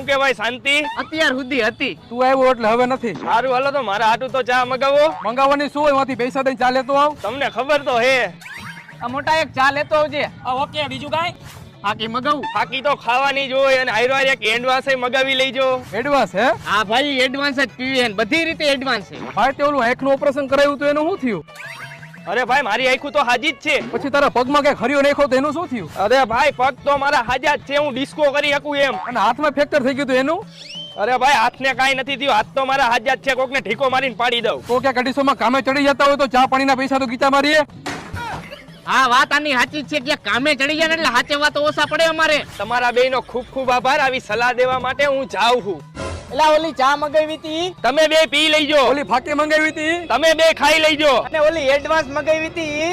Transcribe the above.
હું કે ભાઈ શાંતિ? અત્યાર સુધી હતી. તું આવ્યો એટલે હવે નથી. સારું હાલો તો મારા હાટુ તો ચા મગાવો. મંગાવવાની શું હોય? એમાંથી પૈસા દઈને ચા લેતો આવ. તમને ખબર તો હે. આ મોટા એક ચા લેતો આવજે. ઓકે બીજું કાંઈ? હાકી મગાવું. બાકી તો ખાવાની જ હોય અને હાઈરો એક એન્ડવાસ મગાવી લેજો. એડવાન્સ હે? હા ભાઈ એડવાન્સ જ પીવે બધી રીતે એડવાન્સ છે. ભાઈ તે ઓલું આંખનું ઓપરેશન કરાવ્યું તો એનું શું થયું? અરે ભાઈ મારી આંખું તો હાજી જ છે. પછી તારા પગમાં કઈ ખરીયો નાખ્યો તો એનું શું થયું? અરે ભાઈ પગ તો મારા હાજા જ છે. હું ડિસ્કો કરી શકું એમ. અને હાથમાં ફ્રેક્ચર થઈ ગયું તો એનું? અરે ભાઈ હાથને કાંઈ નથી થયું. હાથ તો મારા હાજા જ છે. કોકને ઠીકો મારીને પાડી દઉં. તો ક્યાં કડીસોમાં કામે ચડી જતા હોય તો ચા પાણીના પૈસા તો ગીચા મારીએ. હા વાત આની સાચી જ છે કે કામે ચડી જાય ને એટલે સાચે વાત ઓછા પડે અમારે. તમારા બેયનો ખૂબ ખૂબ આભાર આવી સલાહ દેવા માટે. હું જાઉં છું. એલા ઓલી ચા મગાવી હતી તમે બે પી લઈજો. ઓલી ફાકી મંગાવી હતી. તમે બે ખાઈ લઈજો. અને ઓલી એડવાન્સ મગાવી હતી